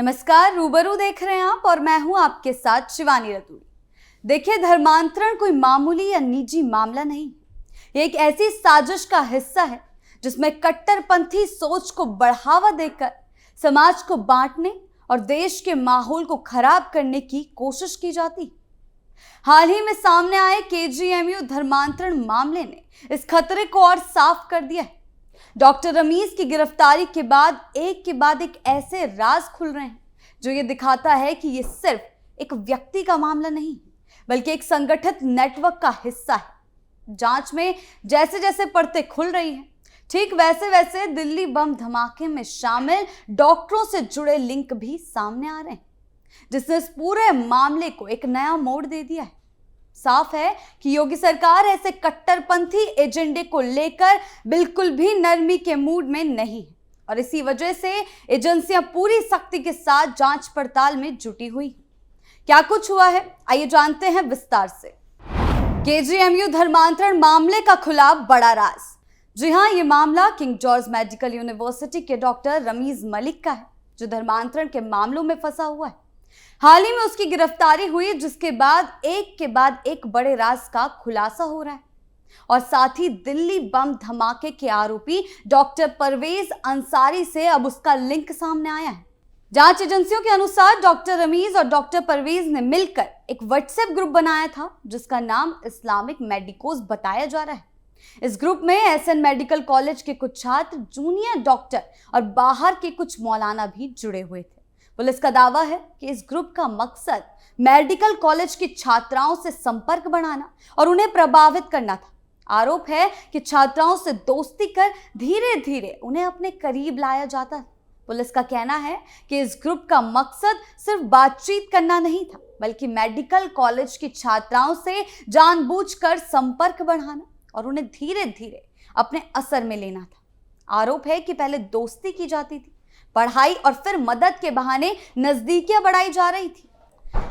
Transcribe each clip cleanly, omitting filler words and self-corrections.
नमस्कार, रूबरू देख रहे हैं आप और मैं हूं आपके साथ शिवानी रतूड़ी। देखिए, धर्मांतरण कोई मामूली या निजी मामला नहीं, ये एक ऐसी साजिश का हिस्सा है जिसमें कट्टरपंथी सोच को बढ़ावा देकर समाज को बांटने और देश के माहौल को खराब करने की कोशिश की जाती। हाल ही में सामने आए केजीएमयू धर्मांतरण मामले ने इस खतरे को और साफ कर दिया है। डॉक्टर रमीज की गिरफ्तारी के बाद एक ऐसे राज खुल रहे हैं जो ये दिखाता है कि ये सिर्फ एक व्यक्ति का मामला नहीं बल्कि एक संगठित नेटवर्क का हिस्सा है। जांच में जैसे जैसे परतें खुल रही हैं, ठीक वैसे वैसे दिल्ली बम धमाके में शामिल डॉक्टरों से जुड़े लिंक भी सामने आ रहे हैं, जिसने इस पूरे मामले को एक नया मोड़ दे दिया है। साफ है कि योगी सरकार ऐसे कट्टरपंथी एजेंडे को लेकर बिल्कुल भी नरमी के मूड में नहीं है और इसी वजह से एजेंसियां पूरी सख्ती के साथ जांच पड़ताल में जुटी हुई। क्या कुछ हुआ है, आइए जानते हैं विस्तार से। केजीएमयू धर्मांतरण मामले का खुला बड़ा राज। जी हां, ये मामला किंग जॉर्ज मेडिकल यूनिवर्सिटी के डॉक्टर रमीज मलिक का है, जो धर्मांतरण के मामलों में फंसा हुआ है। हाल ही में उसकी गिरफ्तारी हुई, जिसके बाद एक बड़े राज का खुलासा हो रहा है और साथ ही दिल्ली बम धमाके के आरोपी डॉक्टर परवेज अंसारी से अब उसका लिंक सामने आया है। जांच एजेंसियों के अनुसार डॉक्टर रमीज और डॉक्टर परवेज ने मिलकर एक व्हाट्सएप ग्रुप बनाया था जिसका नाम इस्लामिक मेडिकोज बताया जा रहा है। इस ग्रुप में एसएन मेडिकल कॉलेज के कुछ छात्र, जूनियर डॉक्टर और बाहर के कुछ मौलाना भी जुड़े हुए थे। पुलिस का दावा है कि इस ग्रुप का मकसद मेडिकल कॉलेज की छात्राओं से संपर्क बढ़ाना और उन्हें प्रभावित करना था। आरोप है कि छात्राओं से दोस्ती कर धीरे धीरे उन्हें अपने करीब लाया जाता है। पुलिस का कहना है कि इस ग्रुप का मकसद सिर्फ बातचीत करना नहीं था, बल्कि मेडिकल कॉलेज की छात्राओं से जानबूझकर संपर्क बढ़ाना और उन्हें धीरे धीरे अपने असर में लेना था। आरोप है कि पहले दोस्ती की जाती थी, पढ़ाई और फिर मदद के बहाने नजदीकियां बढ़ाई जा रही थी।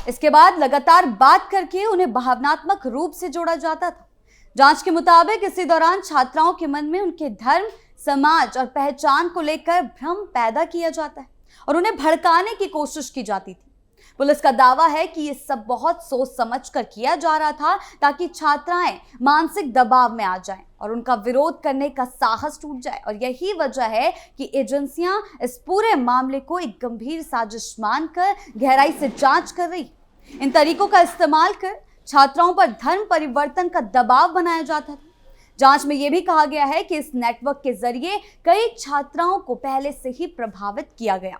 इसके बाद लगातार बात करके उन्हें भावनात्मक रूप से जोड़ा जाता था। जांच के मुताबिक इसी दौरान छात्राओं के मन में उनके धर्म, समाज और पहचान को लेकर भ्रम पैदा किया जाता है और उन्हें भड़काने की कोशिश की जाती थी। पुलिस का दावा है कि ये सब बहुत सोच समझकर किया जा रहा था ताकि छात्राएं मानसिक दबाव में आ जाएं और उनका विरोध करने का साहस टूट जाए, और यही वजह है कि एजेंसियां इस पूरे मामले को एक गंभीर साजिश मानकर गहराई से जांच कर रही। इन तरीकों का इस्तेमाल कर छात्राओं पर धर्म परिवर्तन का दबाव बनाया जाता था। जांच में यह भी कहा गया है कि इस नेटवर्क के जरिए कई छात्राओं को पहले से ही प्रभावित किया गया।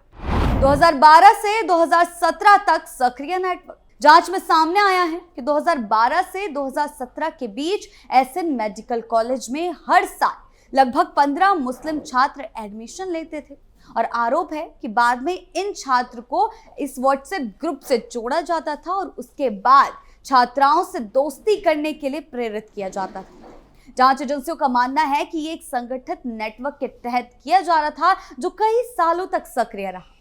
2012 से 2017 तक सक्रिय नेटवर्क। जांच में सामने आया है कि 2012 से 2017 के बीच एसएन मेडिकल कॉलेज में हर साल लगभग 15 मुस्लिम छात्र एडमिशन लेते थे और आरोप है कि बाद में इन छात्र को इस व्हाट्सएप ग्रुप से जोड़ा जाता था और उसके बाद छात्राओं से दोस्ती करने के लिए प्रेरित किया जाता था। जांच एजेंसियों का मानना है कि ये एक संगठित नेटवर्क के तहत किया जा रहा था जो कई सालों तक सक्रिय रहा।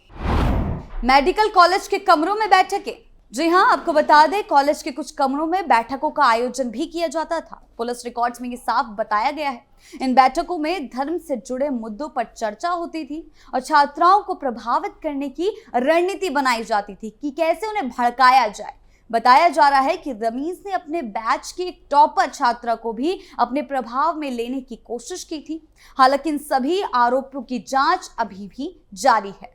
मेडिकल कॉलेज के कमरों में बैठकें। जी हां, आपको बता दें, कॉलेज के कुछ कमरों में बैठकों का आयोजन भी किया जाता था। पुलिस रिकॉर्ड्स में ये साफ बताया गया है। इन बैठकों में धर्म से जुड़े मुद्दों पर चर्चा होती थी और छात्राओं को प्रभावित करने की रणनीति बनाई जाती थी कि कैसे उन्हें भड़काया जाए। बताया जा रहा है कि रमीज ने अपने बैच की एक टॉपर छात्रा को भी अपने प्रभाव में लेने की कोशिश की थी। हालांकि इन सभी आरोपों की जांच अभी भी जारी है।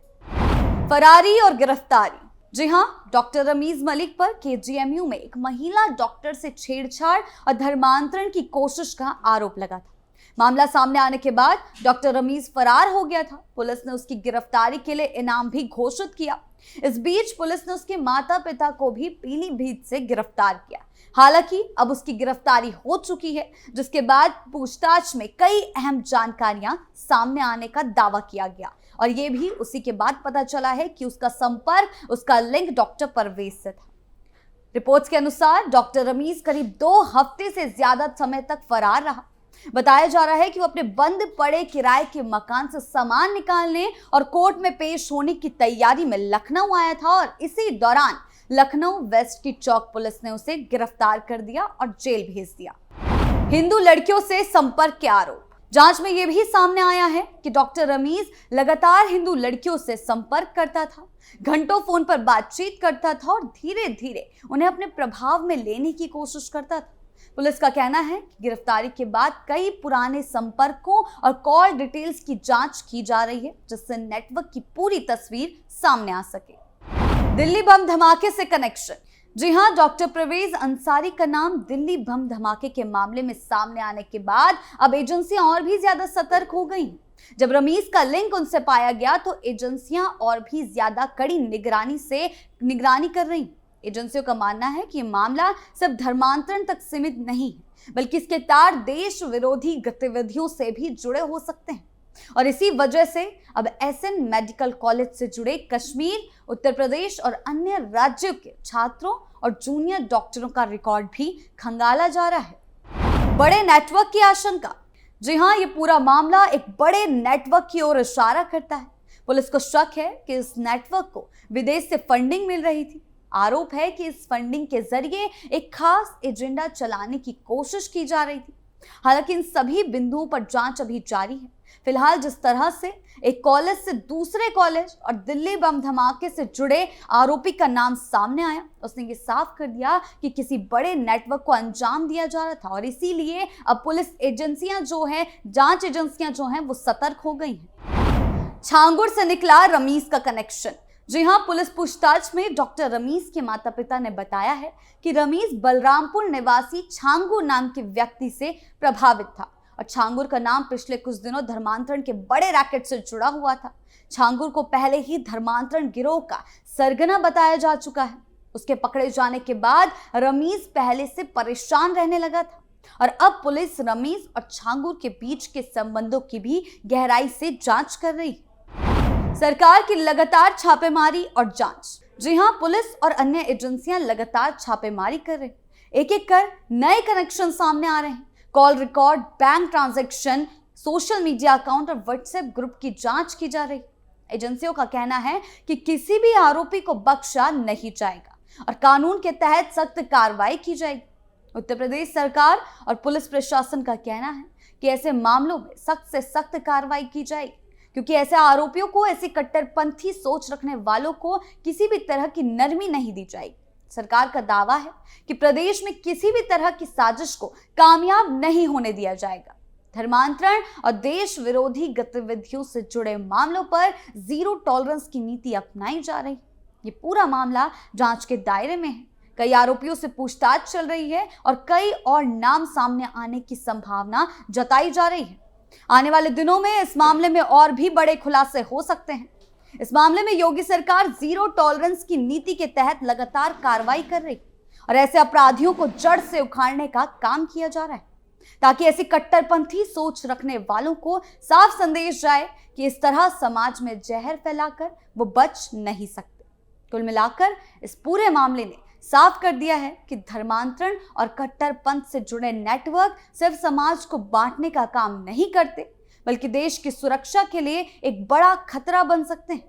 फरारी और गिरफ्तारी। जी हां, डॉक्टर रमीज मलिक पर केजीएमयू में एक महिला डॉक्टर से छेड़छाड़ और धर्मांतरण की कोशिश का आरोप लगा था। मामला सामने आने के बाद डॉक्टर रमीज फरार हो गया था। पुलिस ने उसकी गिरफ्तारी के लिए इनाम भी घोषित किया। इस बीच पुलिस ने उसके माता पिता को भी पीलीभीत से गिरफ्तार किया। हालांकि अब उसकी गिरफ्तारी हो चुकी है, जिसके बाद पूछताछ में कई अहम जानकारियां सामने आने का दावा किया गया और ये भी उसी के बाद पता चला है कि उसका संपर्क, उसका लिंक डॉक्टर परवेज से था। रिपोर्ट्स के अनुसार डॉक्टर रमीज करीब 2 हफ्ते से ज्यादा समय तक फरार रहा। बताया जा रहा है कि वो अपने बंद पड़े किराए के मकान से सामान निकालने और कोर्ट में पेश होने की तैयारी में लखनऊ आया था और इसी दौरान लखनऊ वेस्ट की चौक पुलिस ने उसे गिरफ्तार कर दिया और जेल भेज दिया। हिंदू लड़कियों से संपर्क के आरोप। जांच में यह भी सामने आया है कि डॉक्टर रमीज लगातार हिंदू लड़कियों से संपर्क करता था घंटों फोन पर बातचीत करता था और धीरे धीरे उन्हें अपने प्रभाव में लेने की कोशिश करता था। पुलिस का कहना है कि गिरफ्तारी के बाद कई पुराने संपर्कों और कॉल डिटेल्स की जांच की जा रही है, जिससे नेटवर्क की पूरी तस्वीर सामने आ सके। दिल्ली बम धमाके से कनेक्शन। जी हां, डॉक्टर परवेज अंसारी का नाम दिल्ली बम धमाके के मामले में सामने आने के बाद अब एजेंसियां और भी ज्यादा सतर्क हो गई। जब रमीज का लिंक उनसे पाया गया तो एजेंसियां और भी ज्यादा कड़ी निगरानी कर रही। एजेंसियों का मानना है कि मामला सिर्फ धर्मांतरण तक सीमित नहीं है, बल्कि इसके तार देश विरोधी गतिविधियों से भी जुड़े हो सकते हैं। और इसी वजह से अब एसएन मेडिकल कॉलेज से जुड़े कश्मीर, उत्तर प्रदेश और अन्य राज्यों के छात्रों और जूनियर डॉक्टरों का रिकॉर्ड भी खंगाला जा रहा है। बड़े नेटवर्क की आशंका। जी हां, ये पूरा मामला एक बड़े नेटवर्क की ओर इशारा करता है। पुलिस को शक है कि इस नेटवर्क को विदेश से फंडिंग मिल रही थी। आरोप है कि इस फंडिंग के जरिए एक खास एजेंडा चलाने की कोशिश की जा रही थी। हालांकि इन सभी बिंदुओं पर जांच अभी जारी है। फिलहाल जिस तरह से एक कॉलेज से दूसरे कॉलेज और दिल्ली बम धमाके से जुड़े आरोपी का नाम सामने आया, उसने ये साफ कर दिया कि किसी बड़े नेटवर्क को अंजाम दिया जा रहा था और इसीलिए अब पुलिस एजेंसियां जो हैं, जांच एजेंसियां जो हैं, वो सतर्क हो गई हैं। छांगुर से निकला रमीज का कनेक्शन। जी हां, पुलिस पूछताछ में डॉक्टर रमीज के माता पिता ने बताया है कि रमीज बलरामपुर निवासी छांगुर नाम के व्यक्ति से प्रभावित था और छांगुर का नाम पिछले कुछ दिनों धर्मांतरण के बड़े रैकेट से जुड़ा हुआ था। छांगुर को पहले ही धर्मांतरण गिरोह का सरगना बताया जा चुका है। उसके पकड़े जाने के बाद रमीज पहले से परेशान रहने लगा था और अब पुलिस रमीज और छांगुर के बीच के संबंधों की भी गहराई से जांच कर रही है। सरकार की लगातार छापेमारी और जांच। जी हां, पुलिस और अन्य एजेंसियां लगातार छापेमारी कर रही। एक एक कर नए कनेक्शन सामने आ रहे हैं। Call record, bank transaction, social media account और व्हाट्सएप ग्रुप की जांच की जा रही। एजेंसियों का कहना है कि किसी भी आरोपी को बख्शा नहीं जाएगा और कानून के तहत सख्त कार्रवाई की जाएगी। उत्तर प्रदेश सरकार और पुलिस प्रशासन का कहना है कि ऐसे मामलों में सख्त से सख्त कार्रवाई की जाएगी, क्योंकि ऐसे आरोपियों को, ऐसी कट्टरपंथी सोच रखने वालों को किसी भी तरह की नरमी नहीं दी जाएगी। सरकार का दावा है कि प्रदेश में किसी भी तरह की साजिश को कामयाब नहीं होने दिया जाएगा। धर्मांतरण और देश विरोधी गतिविधियों से जुड़े मामलों पर जीरो टॉलरेंस की नीति अपनाई जा रही है। ये पूरा मामला जांच के दायरे में है। कई आरोपियों से पूछताछ चल रही है और कई और नाम सामने आने की संभावना जताई जा रही है। आने वाले दिनों में इस मामले में और भी बड़े खुलासे हो सकते हैं। इस मामले में योगी सरकार जीरो टॉलरेंस की नीति के तहत लगातार कार्रवाई कर रही और ऐसे अपराधियों को जड़ से उखाड़ने का काम किया जा रहा है, ताकि ऐसी कट्टरपंथी सोच रखने वालों को साफ संदेश जाए कि इस तरह समाज में जहर फैलाकर वो बच नहीं सकते। कुल मिलाकर इस पूरे मामले ने साफ कर दिया है कि धर्मांतरण और कट्टरपंथ से जुड़े नेटवर्क सिर्फ समाज को बांटने का काम नहीं करते, बल्कि देश की सुरक्षा के लिए एक बड़ा खतरा बन सकते हैं।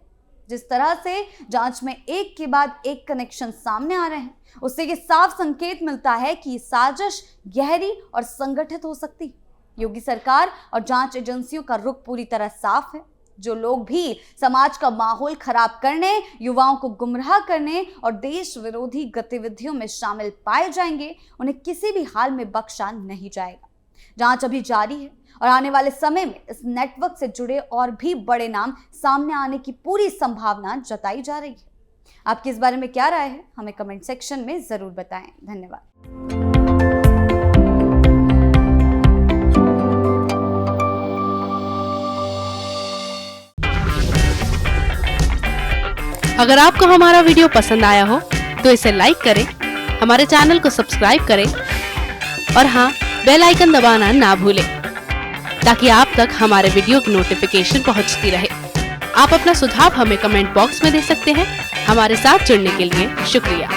जिस तरह से जांच में एक के बाद एक कनेक्शन सामने आ रहे हैं, उससे ये साफ संकेत मिलता है कि साजिश गहरी और संगठित हो सकती है। योगी सरकार और जांच एजेंसियों का रुख पूरी तरह साफ है। जो लोग भी समाज का माहौल खराब करने, युवाओं को गुमराह करने और देश विरोधी गतिविधियों में शामिल पाए जाएंगे, उन्हें किसी भी हाल में बख्शा नहीं जाएगा। जांच अभी जारी है और आने वाले समय में इस नेटवर्क से जुड़े और भी बड़े नाम सामने आने की पूरी संभावना जताई जा रही है। आपकी इस बारे में क्या राय है, हमें कमेंट सेक्शन में जरूर बताएं। धन्यवाद। अगर आपको हमारा वीडियो पसंद आया हो तो इसे लाइक करें, हमारे चैनल को सब्सक्राइब करें और हाँ, बेल आइकन दबाना ना भूलें, ताकि आप तक हमारे वीडियो की नोटिफिकेशन पहुंचती रहे। आप अपना सुझाव हमें कमेंट बॉक्स में दे सकते हैं। हमारे साथ जुड़ने के लिए शुक्रिया।